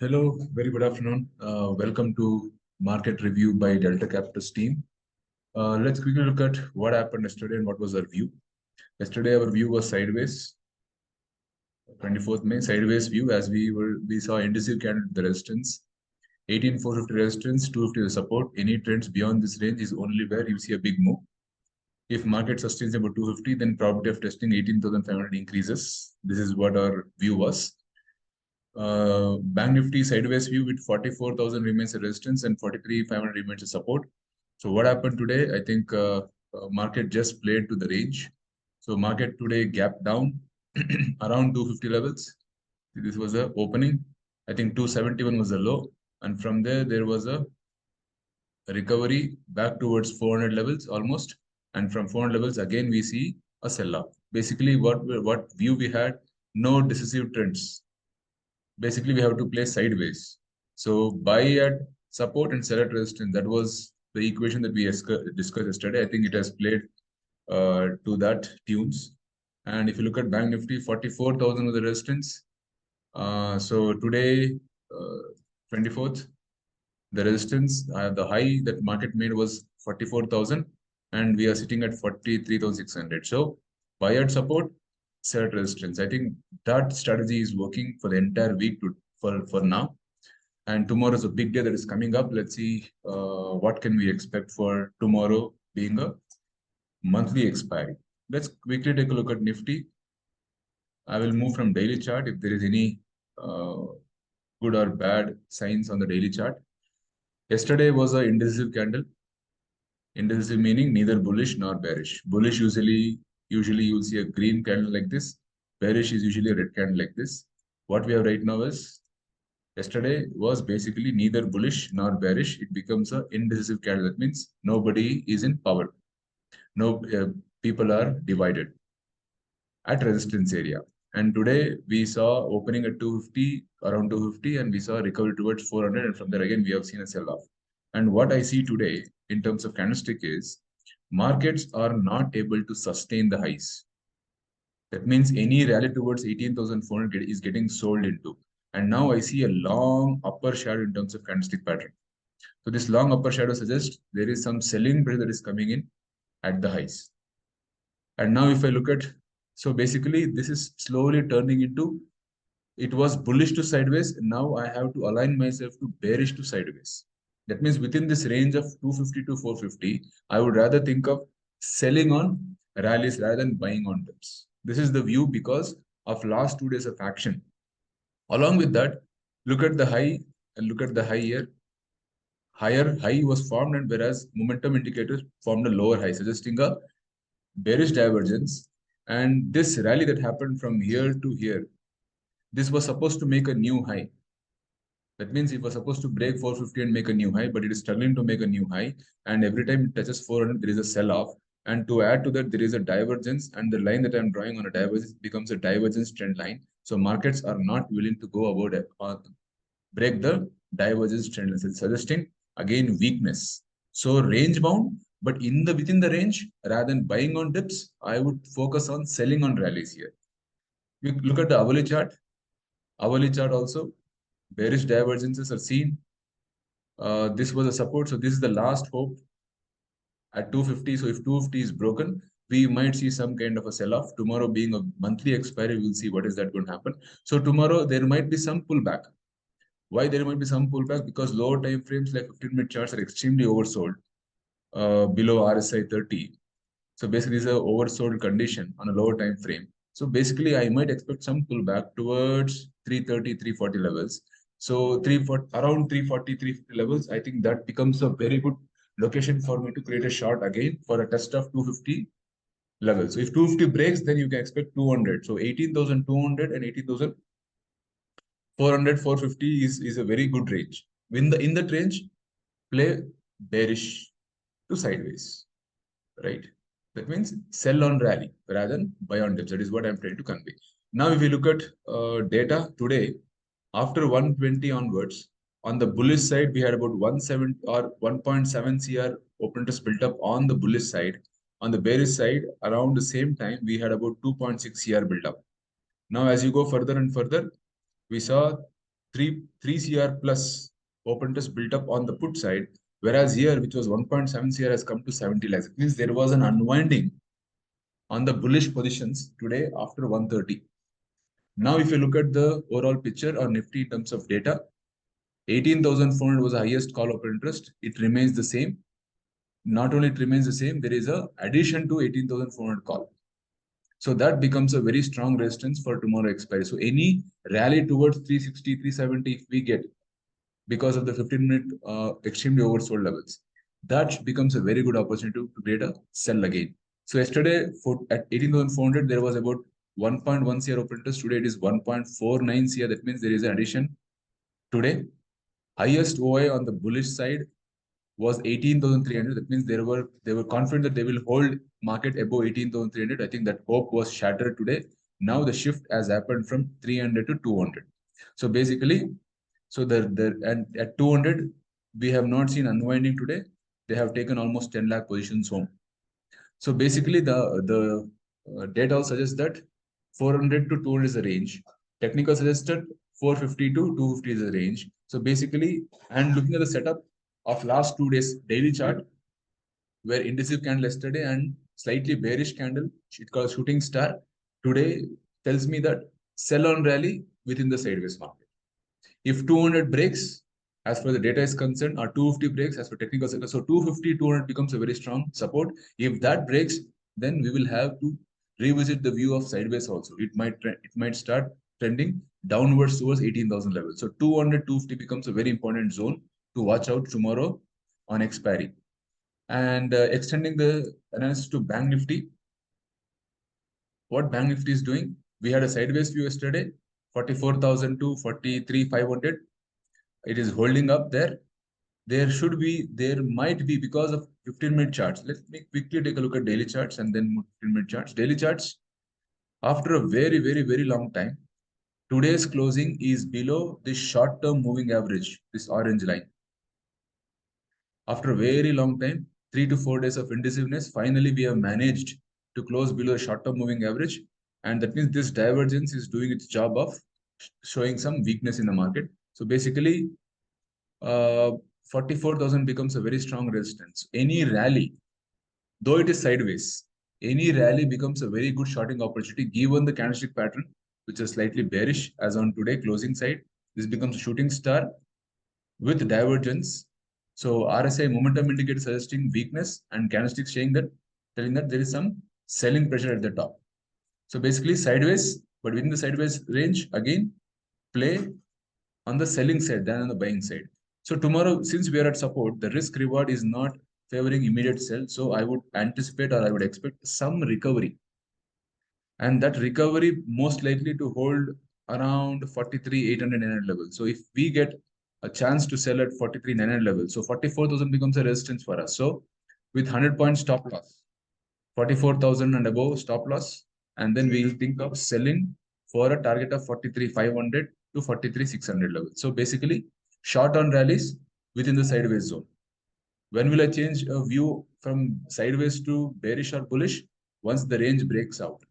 Hello, very good afternoon. Welcome to Market Review by DeltaCapitis team. Let's quickly look at what happened yesterday and what was our view. Yesterday, our view was sideways, 24th May, sideways view as we saw indecisive candle the resistance, 18,450 resistance, 250 the support. Any trends beyond this range is only where you see a big move. If market sustains about 250, then probability of testing 18,500 increases. This is what our view was. Bank Nifty sideways view with 44,000 remains a resistance and 43,500 remains a support. So what happened today? I think market just played to the range. So market today gapped down around 250 levels. This was the opening. I think 271 was the low. And from there was a recovery back towards 400 levels almost. And from 400 levels, again, we see a sell-off. Basically, what view we had, no decisive trends. Basically we have to play sideways. So buy at support and sell at resistance. That was the equation that we discussed yesterday. I think it has played to that tunes. And if you look at Bank Nifty, 44,000 was the resistance. So today, 24th, the resistance, the high that market made was 44,000 and we are sitting at 43,600. So buy at support, sell at resistance. I think that strategy is working for the entire week for now. And tomorrow is a big day that is coming up. Let's see what can we expect for tomorrow being a monthly expiry. Let's quickly take a look at Nifty. I will move from daily chart if there is any good or bad signs on the daily chart. Yesterday was an indecisive candle. Indecisive meaning neither bullish nor bearish. Bullish usually you will see a green candle like this. Bearish is usually a red candle like this. What we have right now is yesterday was basically neither bullish nor bearish. It becomes an indecisive candle. That means nobody is in power. No people are divided at resistance area. And today we saw opening at 250, around 250, and we saw recovery towards 400. And from there again, we have seen a sell-off. And what I see today in terms of candlestick is markets are not able to sustain the highs. That means any rally towards 18,400 is getting sold into. And now I see a long upper shadow in terms of candlestick pattern. So this long upper shadow suggests there is some selling pressure that is coming in at the highs. And now if I look at, so basically this is slowly turning into, it was bullish to sideways. Now I have to align myself to bearish to sideways. That means within this range of 250 to 450, I would rather think of selling on rallies rather than buying on dips. This is the view because of last 2 days of action. Along with that, look at the high and look at the high here. Higher high was formed, and whereas momentum indicators formed a lower high, suggesting a bearish divergence. And this rally that happened from here to here, this was supposed to make a new high. That means it was supposed to break 450 and make a new high, but it is struggling to make a new high. And every time it touches 400, there is a sell-off. And to add to that, there is a divergence, and the line that I'm drawing on a divergence becomes a divergence trend line. So markets are not willing to go about it or break the divergence trend line, suggesting again weakness. So range bound, but within the range, rather than buying on dips, I would focus on selling on rallies here. You look at the hourly chart. Hourly chart also, bearish divergences are seen. This was a support. So this is the last hope at 250. So if 250 is broken, we might see some kind of a sell-off. Tomorrow being a monthly expiry, we'll see what is that going to happen. So tomorrow there might be some pullback. Why there might be some pullback? Because lower time frames like 15-minute charts are extremely oversold below RSI 30. So basically, it's an oversold condition on a lower time frame. So basically, I might expect some pullback towards 330, 340 levels. So around 340, 350 levels, I think that becomes a very good location for me to create a short again for a test of 250 levels. So if 250 breaks, then you can expect 200. So 18,200 and 18,400, 450 is a very good range. In that range, play bearish to sideways, right? That means sell on rally rather than buy on dips. That is what I'm trying to convey. Now, if you look at data today, after 120 onwards, on the bullish side, we had about 1.7 or 1.7 CR open interest built up on the bullish side. On the bearish side, around the same time, we had about 2.6 CR built up. Now, as you go further and further, we saw 3 CR plus open interest built up on the put side, whereas here, which was 1.7 CR, has come to 70 lakhs. It means there was an unwinding on the bullish positions today after 130. Now, if you look at the overall picture on Nifty in terms of data, 18,400 was the highest call open interest. It remains the same. Not only it remains the same, there is a addition to 18,400 call. So that becomes a very strong resistance for tomorrow expiry. So any rally towards 360, 370, if we get because of the 15-minute extremely oversold levels, that becomes a very good opportunity to create a sell again. So yesterday at 18,400, there was about 1.1 CR open interest. Today it is 1.49 CR. That means there is an addition today. Highest OI on the bullish side was 18,300. That means they were confident that they will hold market above 18,300. I think that hope was shattered today. Now the shift has happened from 300 to 200. So basically, and at 200, we have not seen unwinding today. They have taken almost 10 lakh positions home. So basically, the data suggests that 400 to 200 is the range. Technical suggested 450 to 250 is the range. So basically, and looking at the setup of last 2 days daily chart, where indecisive candle yesterday and slightly bearish candle, it called shooting star, today tells me that sell on rally within the sideways market. If 200 breaks, as far as the data is concerned, or 250 breaks as for technical sector, so 250, 200 becomes a very strong support. If that breaks, then we will have to revisit the view of sideways also. It might start trending downwards towards 18,000 level. So 200, 250 becomes a very important zone to watch out tomorrow on expiry. And extending the analysis to Bank Nifty, what Bank Nifty is doing, we had a sideways view yesterday, 44,000 to 43,500. It is holding up there. There might be because of 15-minute charts. Let me quickly take a look at daily charts and then 15-minute charts. Daily charts, after a very, very, very long time, today's closing is below the short-term moving average, this orange line. After a very long time, 3 to 4 days of indecisiveness, finally we have managed to close below the short-term moving average. And that means this divergence is doing its job of showing some weakness in the market. So basically, 44,000 becomes a very strong resistance. Any rally, though it is sideways, any rally becomes a very good shorting opportunity given the candlestick pattern, which is slightly bearish as on today closing side. This becomes a shooting star with divergence. So RSI momentum indicator suggesting weakness and candlesticks telling that there is some selling pressure at the top. So basically sideways, but within the sideways range, again, play on the selling side than on the buying side. So tomorrow, since we are at support, the risk reward is not favoring immediate sell. So I would anticipate or I would expect some recovery. And that recovery most likely to hold around 43,800 level. So if we get a chance to sell at 43,900 level, so 44,000 becomes a resistance for us. So with 100 points stop loss, 44,000 and above stop loss, and then we will think of selling for a target of 43,500 to 43,600 level. So basically, short on rallies within the sideways zone. When will I change a view from sideways to bearish or bullish? Once the range breaks out.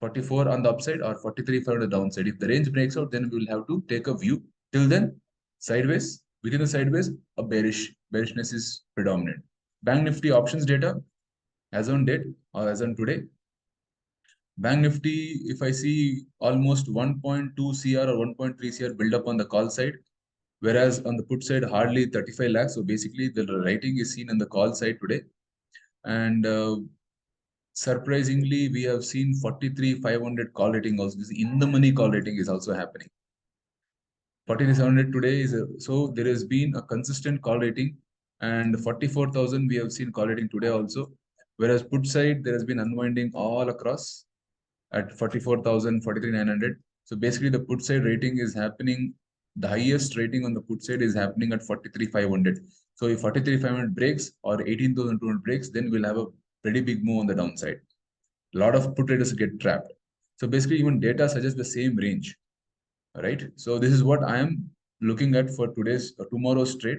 44 on the upside or 43 on the downside. If the range breaks out, then we will have to take a view. Till then, sideways, within the sideways, a bearishness is predominant. Bank Nifty options data, as on date or as on today. Bank Nifty, if I see almost 1.2 CR or 1.3 CR build up on the call side, whereas on the put side, hardly 35 lakhs. So basically, the writing is seen on the call side today. And surprisingly, we have seen 43,500 call rating also. This in the money call rating is also happening. 43,700 today is so there has been a consistent call rating, and 44,000 we have seen call rating today also. Whereas put side, there has been unwinding all across at 44,000, 43,900. So basically, the put side rating is happening. The highest rating on the put side is happening at 43,500. So if 43,500 breaks or 18,200 breaks, then we'll have a pretty big move on the downside. A lot of put traders get trapped. So basically, even data suggests the same range, right? So this is what I am looking at for tomorrow's trade.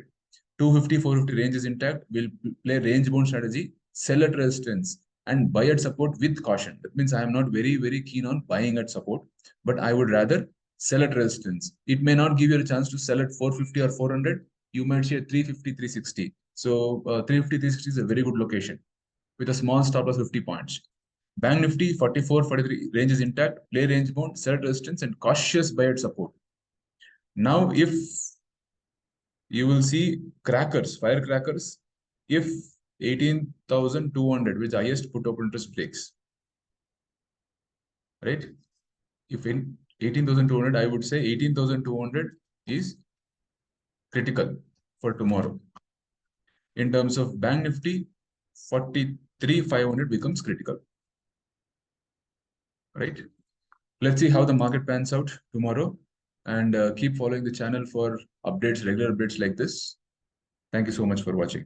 250, 450 range is intact. We'll play range bound strategy, sell at resistance, and buy at support with caution. That means I am not very, very keen on buying at support, but I would rather sell at resistance. It may not give you a chance to sell at 450 or 400. You might see at 350, 360. So 350, 360 is a very good location with a small stop loss 50 points. Bank Nifty 44, 43 range is intact. Play range bound, sell at resistance, and cautious buy at support. Now, if you will see crackers, firecrackers, if 18,200, which highest put open interest breaks, right? If in 18,200, I would say 18,200 is critical for tomorrow. In terms of Bank Nifty, 43,500 becomes critical, right? Let's see how the market pans out tomorrow, and keep following the channel for updates, regular updates like this. Thank you so much for watching.